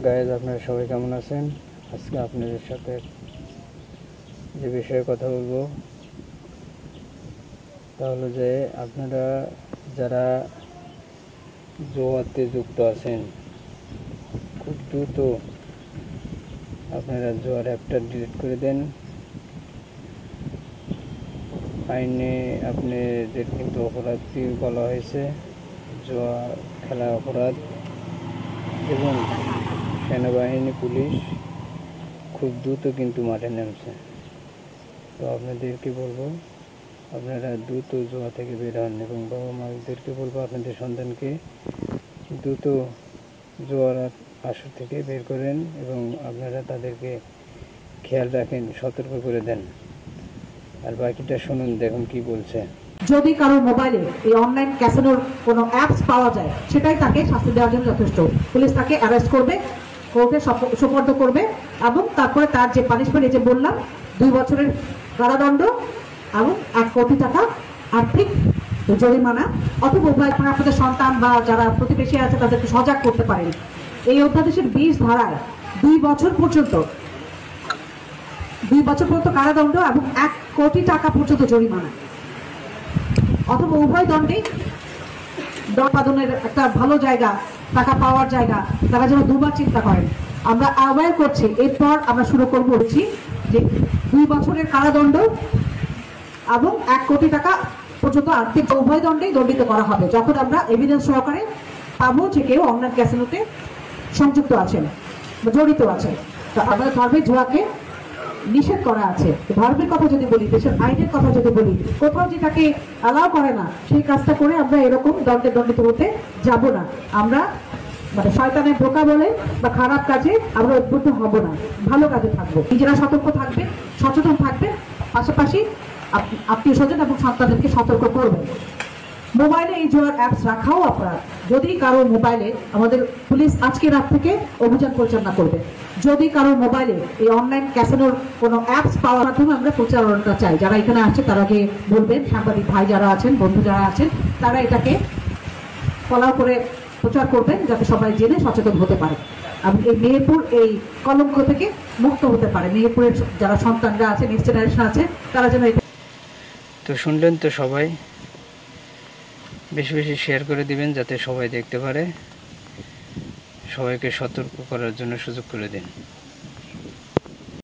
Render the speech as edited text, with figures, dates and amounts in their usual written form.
Guys, আপনারা সবাই কেমন আছেন? আজকে আপনাদের সাথে যে বিষয়ে কথা বলবো তা হলো যে আপনারা যারা জুয়াতে যুক্ত আছেন, খুব দ্রুত আপনারা জুয়ার অ্যাপটা ডিলিট করে দেন। আইনে আপনাদের কিন্তু অপরাধী বলা হয়েছে, জুয়া খেলা অপরাধ, এবং সেনাবাহিনী পুলিশ খুব দ্রুত কিন্তু মাঠে নামছে। তো আপনাদেরকে বলবো আপনারা দ্রুত জুয়া থেকে বের হন, এবং বাবা মাদেরকে বলবো আপনাদের সন্তানকে দ্রুত জুয়ার আসর থেকে বের করেন এবং আপনারা তাদেরকে খেয়াল রাখেন, সতর্ক করে দেন। আর বাকিটা শুনুন, দেখুন কি বলছে। যদি কারোর মোবাইলে এই অনলাইন ক্যাসিনোর কোনো অ্যাপস পাওয়া যায়, সেটাই তাকে শাস্তি দেওয়ার জন্য যথেষ্ট। পুলিশ তাকে অ্যারেস্ট করবে, কোর্টে সোপর্দ করবে, এবং তারপরে তার যে পানিশমেন্ট, এই যে বললাম 2 বছরের কারাদণ্ড এবং 1 কোটি টাকা আর্থিক জরিমানা, অথবা উভয় আপনাদের সন্তান বা যারা প্রতিবেশী আছে তাদেরকে সজাগ করতে পারেন। এই অধ্যাদেশের 20 ধারায় 2 বছর পর্যন্ত কারাদণ্ড এবং 1 কোটি টাকা পর্যন্ত জরিমানা, অথবা উভয় দণ্ডে উৎপাদনের একটা ভালো জায়গা, টাকা পাওয়ার জায়গা, তারা যেন 2 বার চিন্তা করেন। আমরা অ্যাওয়্যার করছি, এরপর আমরা শুরু করবো হচ্ছি যে 2 বছরের কারাদণ্ড এবং 1 কোটি টাকা পর্যন্ত আর্থিক উভয় দণ্ডেই দণ্ডিত করা হবে, যখন আমরা এভিডেন্স সহকারে পাবো যে কেউ অনলাইন ক্যাসিনোতে সংযুক্ত আছেন, জড়িত আছেন। তো আমাদের ধর্মের জুয়াকে নিষেধ করা আছে। ধর্মের কথা যদি বলি, দেশের আইনের কথা যদি বলি, কোথাও যেটাকে অ্যালাউ করে না, সেই কাজটা করে আমরা এরকম দণ্ডে দণ্ডিত হতে যাব না। আমরা মানে শয়তানের ধোঁকা বলে বা খারাপ কাজে আমরা উদ্বুদ্ধ হব না, ভালো কাজে থাকবো। নিজেরা সতর্ক থাকবে, সচেতন থাকবে, পাশাপাশি আত্মীয় স্বজন এবং সন্তানদেরকে সতর্ক করবেন। মোবাইলে এই জুয়ার অ্যাপস রাখাও অপরাধ। যদি কারো মোবাইলে, আমাদের পুলিশ আজকে রাত থেকে অভিযান পরিচালনা করবে, যদি কারো মোবাইলে এই অনলাইন ক্যাসিনোর কোনো অ্যাপস পাওয়ার মাধ্যমে আমরা প্রচারণাটা চাই। যারা এখানে আসছে তারাকে বলবেন, সাংবাদিক ভাই যারা আছেন, বন্ধু যারা আছেন, তারা এটাকে ফলো করে প্রচার করবেন, যাতে সবাই জেনে সচেতন হতে পারে এবং এই মেহেরপুর এই কলঙ্ক থেকে মুক্ত হতে পারে। মেহেরপুরের যারা সন্তানরা আছে, নেক্সট জেনারেশন আছে, তারা যেন। তো শুনলেন তো সবাই, বেশি বেশি শেয়ার করে দিবেন যাতে সবাই দেখতে পারে, সবাইকে সতর্ক করার জন্য সুযোগ করে দিন।